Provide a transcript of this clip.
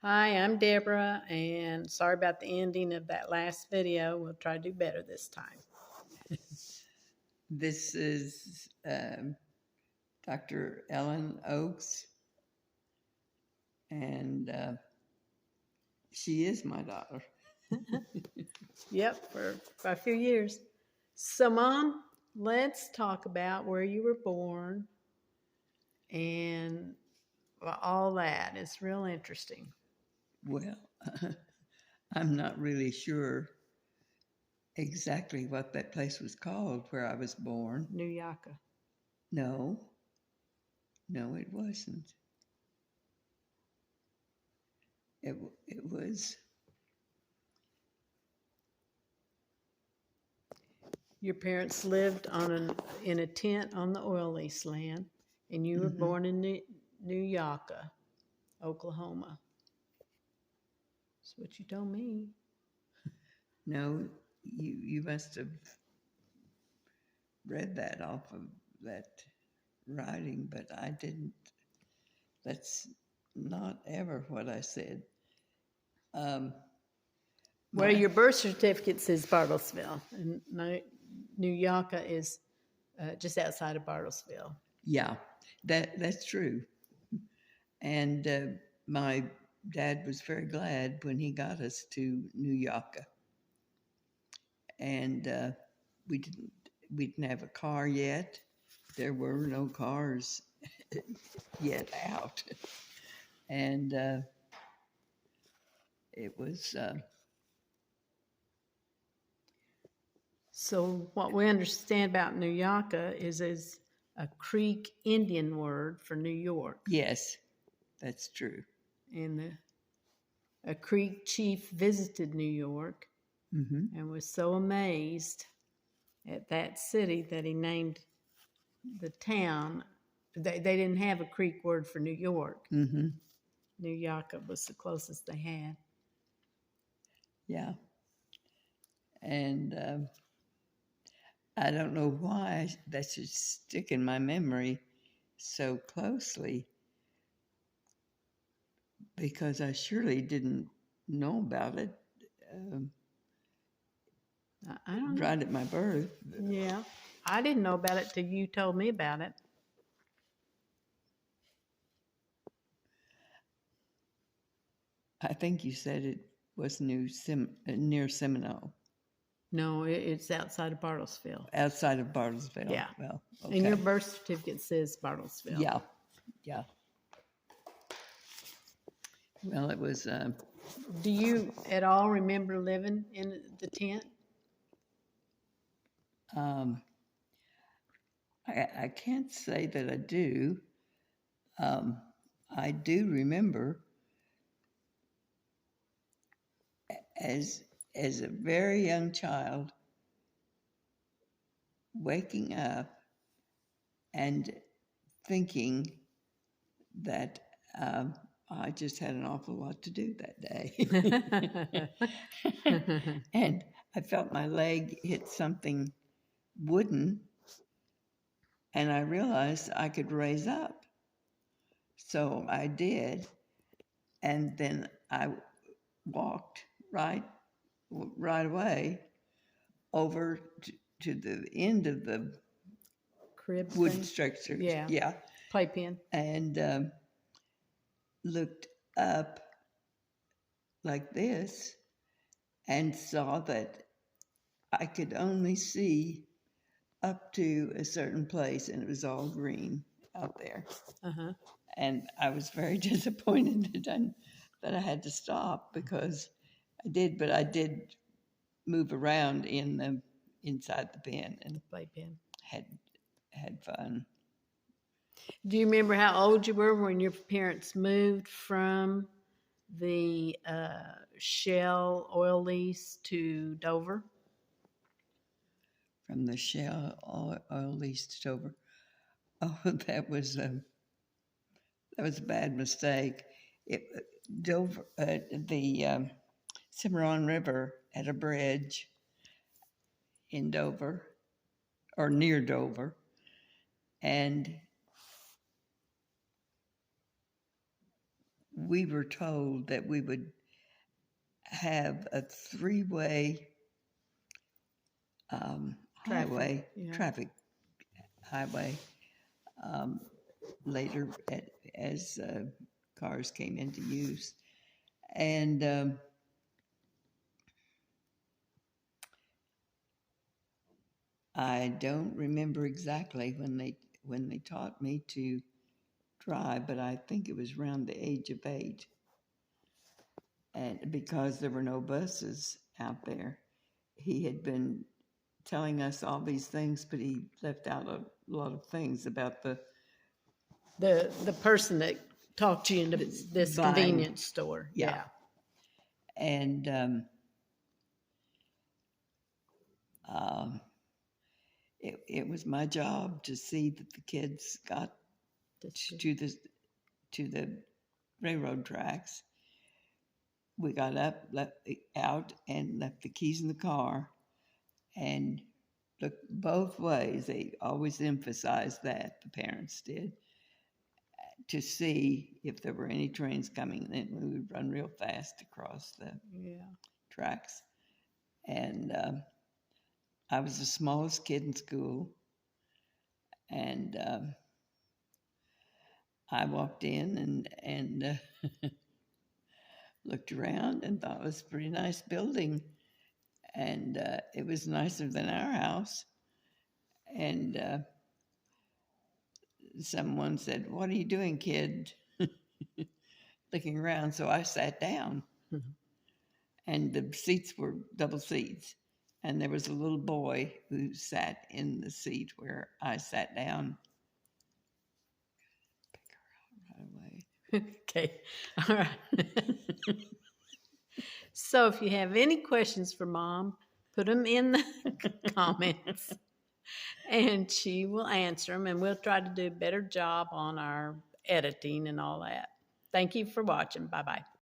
Hi, I'm Deborah, and sorry about the ending of that last video. We'll try to do better this time. This is Dr. Ellen Oakes, and she is my daughter. Yep, for a few years. So, Mom, let's talk about where you were born and all that. It's real interesting. Well, I'm not really sure exactly what that place was called where I was born. Nuyaka. No, it wasn't. It was. Your parents lived in a tent on the oil lease land, and you were born in Nuyaka, Oklahoma. That's what you told me. No, you must have read that off of that writing, but I didn't. That's not ever what I said. Well, your birth certificate says Bartlesville, and Nuyaka is just outside of Bartlesville. Yeah, that's true. And my dad was very glad when he got us to Nuyaka. And we didn't have a car yet. There were no cars yet out. And it was So what we understand about Nuyaka is a Creek Indian word for New York. yes, that's true. And a Creek chief visited New York and was so amazed at that city that he named the town. They didn't have a Creek word for New York. Nuyaka was the closest they had. Yeah. And I don't know why that should stick in my memory so closely, because I surely didn't know about it I don't know. right at my birth. Yeah. I didn't know about it till you told me about it. I think you said it was near Seminole. No, it's outside of Bartlesville. Outside of Bartlesville. Yeah. Well, okay. And your birth certificate says Bartlesville. Yeah. Well, it was. Do you at all remember living in the tent? I can't say that I do. I do remember as a very young child waking up and thinking that I just had an awful lot to do that day. And I felt my leg hit something wooden, and I realized I could raise up. So I did, and then I walked right away over to the end of the Crib wooden thing? structure. Yeah. Playpen. And looked up like this and saw that I could only see up to a certain place, and it was all green out there. And I was very disappointed that I had to stop, because I did move around inside the pen and Playpen. had fun. Do you remember how old you were when your parents moved from the Shell oil lease to Dover? From the Shell oil lease to Dover. Oh, that was a bad mistake. Dover, the Cimarron River had a bridge in Dover, or near Dover, and we were told that we would have a three-way highway, traffic highway, later as cars came into use. And I don't remember exactly when they taught me to drive, but I think it was around the age of 8. And because there were no buses out there, he had been telling us all these things, but he left out a lot of things about the person that talked you into this buying. Convenience store. Yeah. And it was my job to see that the kids got to the railroad tracks. We got up, out, and left the keys in the car, and looked both ways. They always emphasized that, the parents did, to see if there were any trains coming. Then we would run real fast across the tracks. And I was the smallest kid in school, and I walked in and looked around and thought it was a pretty nice building, and it was nicer than our house. And someone said, "What are you doing, kid?" Looking around. So I sat down, and the seats were double seats, and there was a little boy who sat in the seat where I sat down. Pick her out right away. Okay, all right. So if you have any questions for Mom, put them in the comments, and she will answer them, and we'll try to do a better job on our editing and all that. Thank you for watching. Bye-bye.